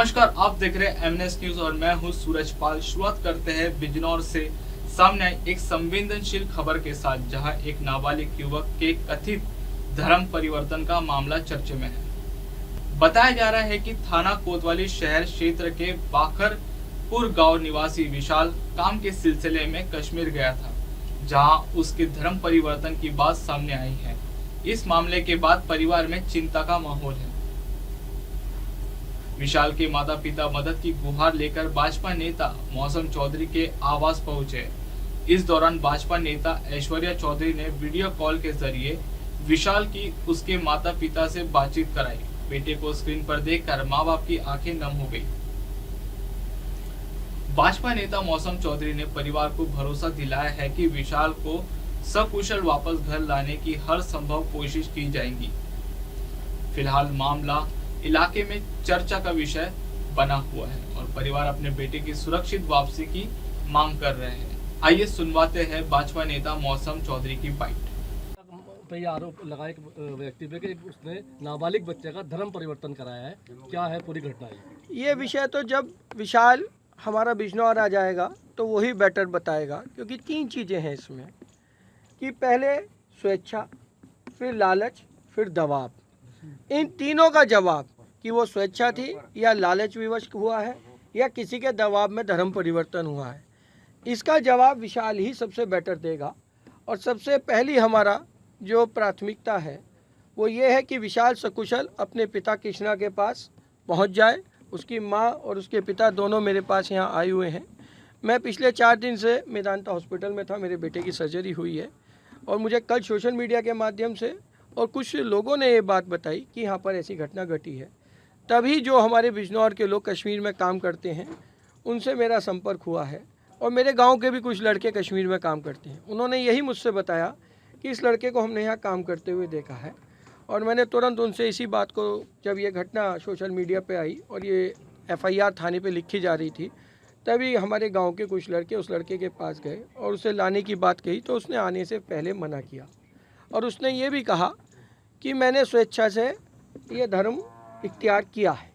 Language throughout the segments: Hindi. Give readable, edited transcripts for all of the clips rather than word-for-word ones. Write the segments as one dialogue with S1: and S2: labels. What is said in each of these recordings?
S1: नमस्कार, आप देख रहे हैं एमएनएस न्यूज और मैं हूं सूरजपाल। शुरुआत करते हैं बिजनौर से सामने आई एक संवेदनशील खबर के साथ, जहां एक नाबालिग युवक के कथित धर्म परिवर्तन का मामला चर्चे में है। बताया जा रहा है कि थाना कोतवाली शहर क्षेत्र के बाखरपुर गांव निवासी विशाल काम के सिलसिले में कश्मीर गया था, जहां उसके धर्म परिवर्तन की बात सामने आई है। इस मामले के बाद परिवार में चिंता का माहौल है। विशाल के माता पिता मदद की गुहार लेकर भाजपा नेता मौसम चौधरी के आवास पहुंचे। इस दौरान भाजपा नेता ऐश्वर्या चौधरी ने वीडियो कॉल के जरिए विशाल की उसके माता पिता से बातचीत कराई। बेटे को स्क्रीन पर देखकर मां बाप की आंखें नम हो गई। भाजपा नेता मौसम चौधरी ने परिवार को भरोसा दिलाया है कि विशाल को सकुशल वापस घर लाने की हर संभव कोशिश की जाएगी। फिलहाल मामला इलाके में चर्चा का विषय बना हुआ है और परिवार अपने बेटे की सुरक्षित वापसी की मांग कर रहे हैं। आइए सुनवाते हैं भाजपा नेता मौसम चौधरी की बाइट।
S2: पे आरोप लगाया एक व्यक्ति पे कि उसने नाबालिग बच्चे का धर्म परिवर्तन कराया है। क्या है पूरी घटना?
S3: ये विषय तो जब विशाल हमारा बिजनौर आ जाएगा तो वही बेटर बताएगा, क्योंकि तीन चीज़ें हैं इसमें कि पहले स्वेच्छा, फिर लालच, फिर दबाव। इन तीनों का जवाब कि वो स्वेच्छा थी या लालच विवश हुआ है या किसी के दबाव में धर्म परिवर्तन हुआ है, इसका जवाब विशाल ही सबसे बेटर देगा। और सबसे पहली हमारा जो प्राथमिकता है वो ये है कि विशाल सकुशल अपने पिता कृष्णा के पास पहुंच जाए। उसकी माँ और उसके पिता दोनों मेरे पास यहाँ आए हुए हैं। मैं पिछले 4 दिन से मेदांता हॉस्पिटल में था, मेरे बेटे की सर्जरी हुई है और मुझे कल सोशल मीडिया के माध्यम से और कुछ लोगों ने ये बात बताई कि यहाँ पर ऐसी घटना घटी है। तभी जो हमारे बिजनौर के लोग कश्मीर में काम करते हैं उनसे मेरा संपर्क हुआ है और मेरे गांव के भी कुछ लड़के कश्मीर में काम करते हैं। उन्होंने यही मुझसे बताया कि इस लड़के को हमने यहाँ काम करते हुए देखा है। और मैंने तुरंत उनसे इसी बात को, जब ये घटना सोशल मीडिया पे आई और ये FIR थाने पे लिखी जा रही थी, तभी हमारे गाँव के कुछ लड़के उस लड़के के पास गए और उसे लाने की बात कही तो उसने आने से पहले मना किया। और उसने ये भी कहा कि मैंने स्वेच्छा से ये धर्म इख्तियार किया है।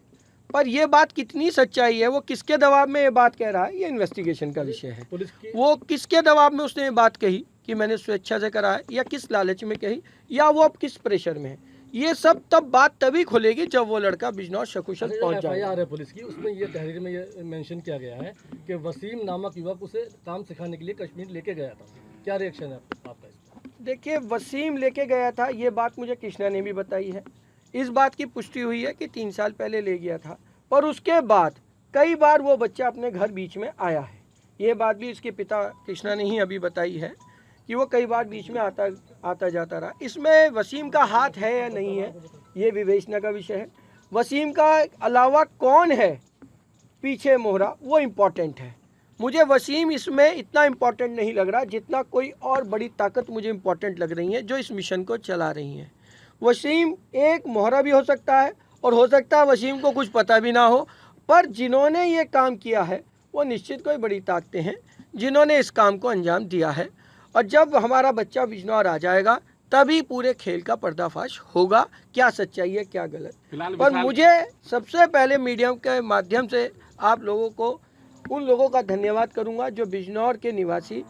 S3: पर यह बात कितनी सच्चाई है, वो किसके दबाव में ये बात कह रहा है, ये इन्वेस्टिगेशन का विषय है। वो किसके दबाव में उसने ये बात कही कि मैंने स्वेच्छा से करा है, या किस लालच में कही, या वो अब किस प्रेशर में है, ये सब तब बात तभी खुलेगी जब वो लड़का बिजनौर सकुशल पहुंच जाएगा।
S2: FIR है पुलिस की, उसमें ये तहरीर में ये मेंशन किया गया है कि वसीम नामक युवक उसे काम सिखाने के लिए कश्मीर लेके गया था। क्या रिएक्शन है आपका?
S3: देखिए, वसीम लेके गया था, ये बात मुझे कृष्णा ने भी बताई है। इस बात की पुष्टि हुई है कि 3 साल पहले ले गया था, पर उसके बाद कई बार वो बच्चा अपने घर बीच में आया है। ये बात भी इसके पिता कृष्णा ने ही अभी बताई है कि वो कई बार बीच में आता जाता रहा। इसमें वसीम का हाथ है या नहीं है, ये विवेचना का विषय है। वसीम का अलावा कौन है पीछे मोहरा, वो इम्पोर्टेंट है। मुझे वसीम इसमें इतना इम्पोर्टेंट नहीं लग रहा जितना कोई और बड़ी ताकत मुझे इम्पोर्टेंट लग रही है जो इस मिशन को चला रही हैं। वसीम एक मोहरा भी हो सकता है और हो सकता है वसीम को कुछ पता भी ना हो, पर जिन्होंने ये काम किया है वो निश्चित कोई बड़ी ताकतें हैं जिन्होंने इस काम को अंजाम दिया है। और जब हमारा बच्चा बिजनौर आ जाएगा तभी पूरे खेल का पर्दाफाश होगा, क्या सच्चाई है क्या गलत। पर मुझे सबसे पहले मीडिया के माध्यम से आप लोगों को, उन लोगों का धन्यवाद करूंगा जो बिजनौर के निवासी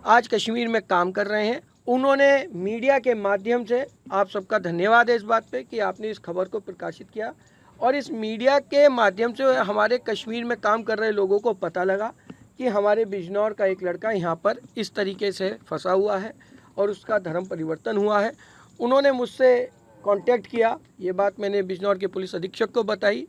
S3: आज कश्मीर में काम कर रहे हैं। उन्होंने मीडिया के माध्यम से, आप सबका धन्यवाद है इस बात पे कि आपने इस खबर को प्रकाशित किया और इस मीडिया के माध्यम से हमारे कश्मीर में काम कर रहे लोगों को पता लगा कि हमारे बिजनौर का एक लड़का यहाँ पर इस तरीके से फंसा हुआ है और उसका धर्म परिवर्तन हुआ है। उन्होंने मुझसे कांटेक्ट किया, ये बात मैंने बिजनौर के पुलिस अधीक्षक को बताई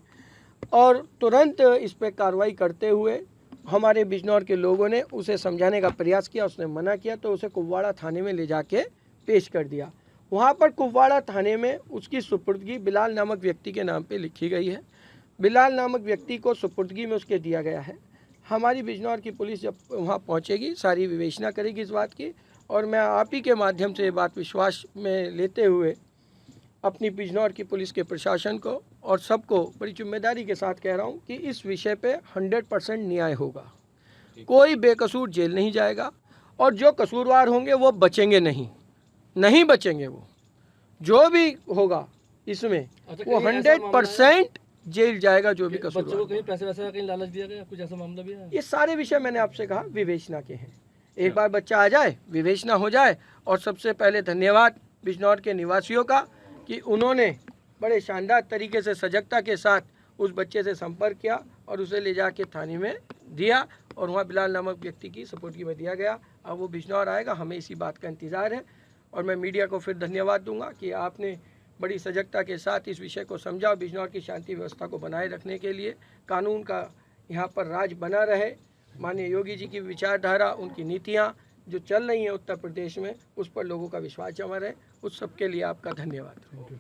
S3: और तुरंत इस पर कार्रवाई करते हुए हमारे बिजनौर के लोगों ने उसे समझाने का प्रयास किया। उसने मना किया तो उसे कुपवाड़ा थाने में ले जाके पेश कर दिया। वहाँ पर कुपवाड़ा थाने में उसकी सुपुर्दगी बिलाल नामक व्यक्ति के नाम पे लिखी गई है। बिलाल नामक व्यक्ति को सुपुर्दगी में उसके दिया गया है। हमारी बिजनौर की पुलिस जब वहाँ पहुँचेगी सारी विवेचना करेगी इस बात की, और मैं आप ही के माध्यम से ये बात विश्वास में लेते हुए अपनी बिजनौर की पुलिस के प्रशासन को और सबको बड़ी जिम्मेदारी के साथ कह रहा हूँ कि इस विषय पे 100% न्याय होगा। कोई बेकसूर जेल नहीं जाएगा और जो कसूरवार होंगे वो बचेंगे नहीं बचेंगे। वो जो भी होगा इसमें वो 100% जेल जाएगा जो भी
S2: बच्चों को
S3: कसूरवार।
S2: कहीं पैसे वैसे का कहीं लालच दिया गया, कुछ ऐसा मामला भी है?
S3: ये सारे विषय मैंने आपसे कहा विवेचना के हैं। एक बार बच्चा आ जाए, विवेचना हो जाए। और सबसे पहले धन्यवाद बिजनौर के निवासियों का कि उन्होंने बड़े शानदार तरीके से सजगता के साथ उस बच्चे से संपर्क किया और उसे ले जाके थाने में दिया और वहाँ बिलाल नामक व्यक्ति की सपोर्टगी में दिया गया। अब वो बिजनौर आएगा, हमें इसी बात का इंतज़ार है। और मैं मीडिया को फिर धन्यवाद दूंगा कि आपने बड़ी सजगता के साथ इस विषय को समझा और बिजनौर की शांति व्यवस्था को बनाए रखने के लिए कानून का यहाँ पर राज बना रहे। माननीय योगी जी की विचारधारा, उनकी नीतियाँ जो चल रही हैं उत्तर प्रदेश में, उस पर लोगों का विश्वास जमा रहे। उस सब के लिए आपका धन्यवाद।